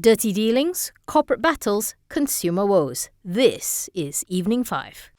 Dirty dealings, corporate battles, consumer woes. This is Evening 5.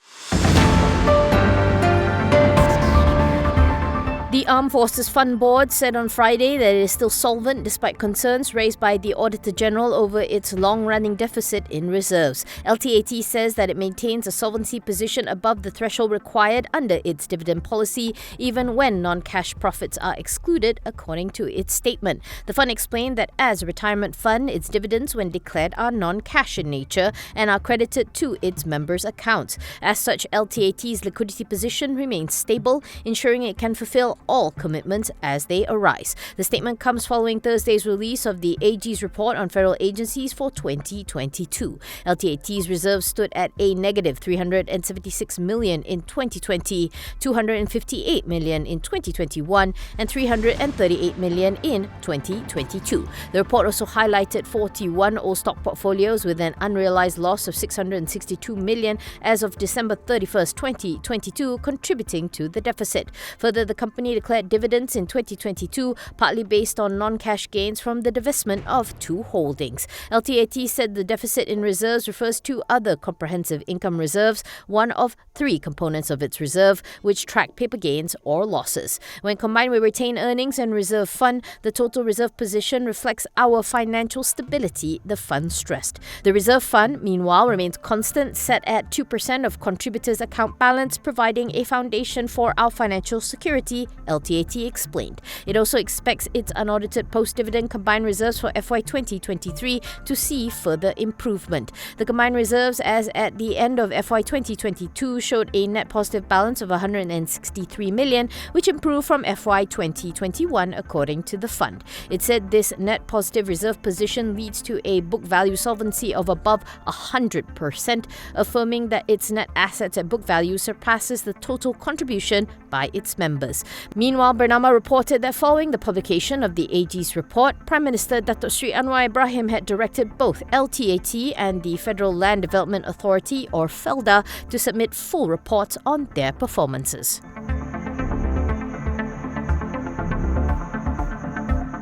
The Armed Forces Fund Board said on Friday that it is still solvent despite concerns raised by the Auditor General over its long-running deficit in reserves. LTAT says that it maintains a solvency position above the threshold required under its dividend policy, even when non-cash profits are excluded, according to its statement. The fund explained that as a retirement fund, its dividends, when declared, are non-cash in nature and are credited to its members' accounts. As such, LTAT's liquidity position remains stable, ensuring it can fulfill all commitments as they arise. The statement comes following Thursday's release of the AG's report on federal agencies for 2022. LTAT's reserves stood at a negative 376 million in 2020, 258 million in 2021, and 338 million in 2022. The report also highlighted 41 old stock portfolios with an unrealized loss of 662 million as of December 31st, 2022, contributing to the deficit. Further, the company declared dividends in 2022, partly based on non-cash gains from the divestment of two holdings. LTAT said the deficit in reserves refers to other comprehensive income reserves, one of three components of its reserve, which track paper gains or losses. When combined with retained earnings and reserve fund, the total reserve position reflects our financial stability, the fund stressed. The reserve fund, meanwhile, remains constant, set at 2% of contributors' account balance, providing a foundation for our financial security, LTAT explained. It also expects its unaudited post-dividend combined reserves for FY 2023 to see further improvement. The combined reserves as at the end of FY 2022 showed a net positive balance of 163 million, which improved from FY 2021 according to the fund. It said this net positive reserve position leads to a book value solvency of above 100%, affirming that its net assets at book value surpasses the total contribution by its members. Meanwhile, Bernama reported that following the publication of the AG's report, Prime Minister Datuk Sri Anwar Ibrahim had directed both LTAT and the Federal Land Development Authority, or FELDA, to submit full reports on their performances.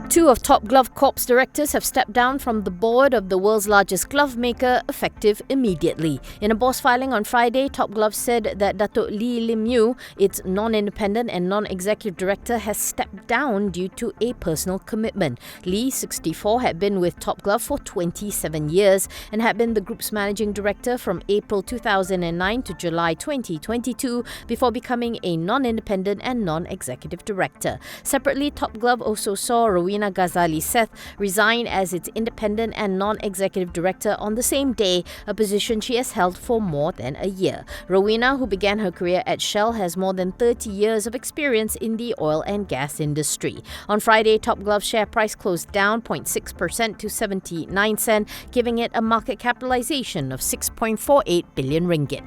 Two of Top Glove Corp's directors have stepped down from the board of the world's largest glove maker, effective immediately. In a boss filing on Friday, Top Glove said that Datuk Lee Lim Yew, its non-independent and non-executive director, has stepped down due to a personal commitment. Lee, 64, had been with Top Glove for 27 years and had been the group's managing director from April 2009 to July 2022 before becoming a non-independent and non-executive director. Separately, Top Glove also saw Rowena Ghazali Seth resign as its independent and non-executive director on the same day, a position she has held for more than a year. Rowena, who began her career at Shell, has more than 30 years of experience in the oil and gas industry. On Friday, Top Glove's share price closed down 0.6% to 79 cents, giving it a market capitalization of 6.48 billion ringgit.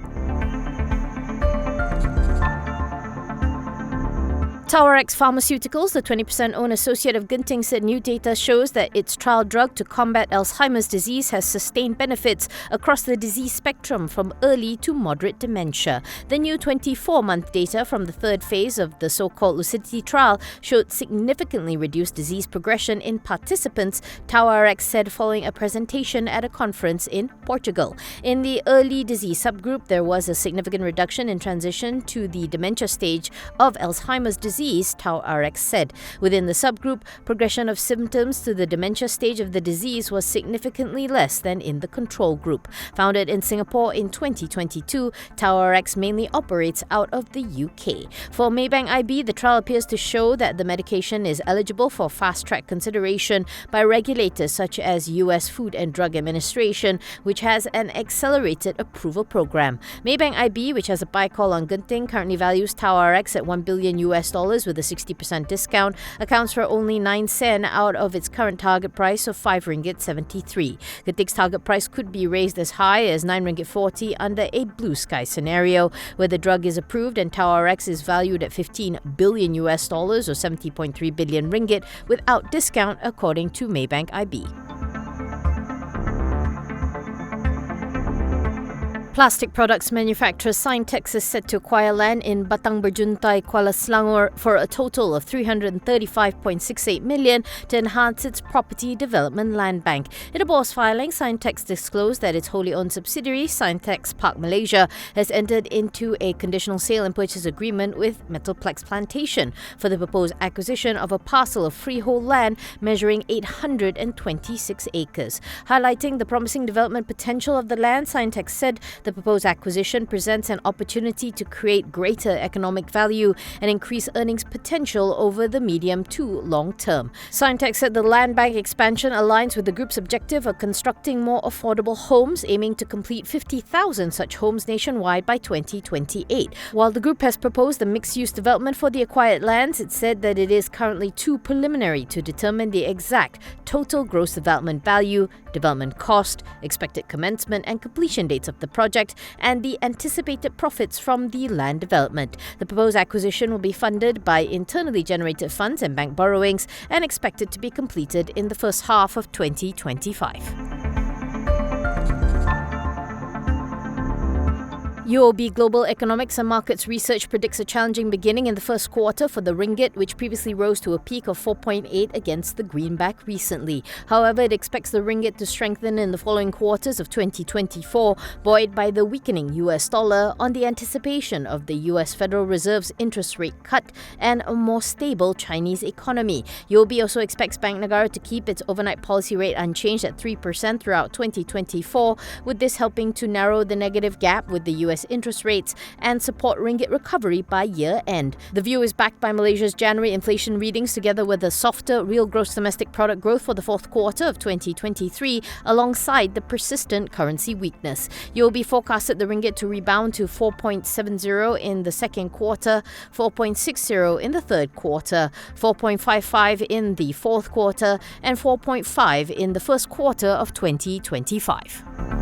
Scientex Pharmaceuticals, the 20% owned associate of Genting, said new data shows that its trial drug to combat Alzheimer's disease has sustained benefits across the disease spectrum from early to moderate dementia. The new 24-month data from the third phase of the so-called lucidity trial showed significantly reduced disease progression in participants, TauRx said following a presentation at a conference in Portugal. In the early disease subgroup, there was a significant reduction in transition to the dementia stage of Alzheimer's disease, TauRx said. Within the subgroup, progression of symptoms to the dementia stage of the disease was significantly less than in the control group. Founded in Singapore in 2022, TauRx mainly operates out of the UK. For Maybank IB, the trial appears to show that the medication is eligible for fast-track consideration by regulators such as US Food and Drug Administration, which has an accelerated approval program. Maybank IB, which has a buy call on Genting, currently values TauRx at $1 billion with a 60% discount, accounts for only 9 cents out of its current target price of 5 ringgit 73. Genting's target price could be raised as high as 9 ringgit 40 under a blue sky scenario, where the drug is approved and TauRx is valued at $15 billion or 70.3 billion ringgit without discount, according to Maybank IB. Plastic products manufacturer Scientex is set to acquire land in Batang Berjuntai, Kuala Selangor for a total of 335.68 million to enhance its property development land bank. In a boss filing, Scientex disclosed that its wholly owned subsidiary, Scientex Park Malaysia, has entered into a conditional sale and purchase agreement with Metalplex Plantation for the proposed acquisition of a parcel of freehold land measuring 826 acres. Highlighting the promising development potential of the land, Scientex said the proposed acquisition presents an opportunity to create greater economic value and increase earnings potential over the medium to long term. Scientex said the land bank expansion aligns with the group's objective of constructing more affordable homes, aiming to complete 50,000 such homes nationwide by 2028. While the group has proposed a mixed-use development for the acquired lands, it said that it is currently too preliminary to determine the exact total gross development value, development cost, expected commencement and completion dates of the project, and the anticipated profits from the land development. The proposed acquisition will be funded by internally generated funds and bank borrowings and expected to be completed in the first half of 2025. UOB Global Economics and Markets Research predicts a challenging beginning in the first quarter for the ringgit, which previously rose to a peak of 4.8 against the greenback recently. However, it expects the ringgit to strengthen in the following quarters of 2024, buoyed by the weakening US dollar on the anticipation of the US Federal Reserve's interest rate cut and a more stable Chinese economy. UOB also expects Bank Negara to keep its overnight policy rate unchanged at 3% throughout 2024, with this helping to narrow the negative gap with the US interest rates and support ringgit recovery by year end. The view is backed by Malaysia's January inflation readings together with a softer real gross domestic product growth for the fourth quarter of 2023 alongside the persistent currency weakness. UOB forecasted the ringgit to rebound to 4.70 in the second quarter, 4.60 in the third quarter, 4.55 in the fourth quarter and 4.5 in the first quarter of 2025.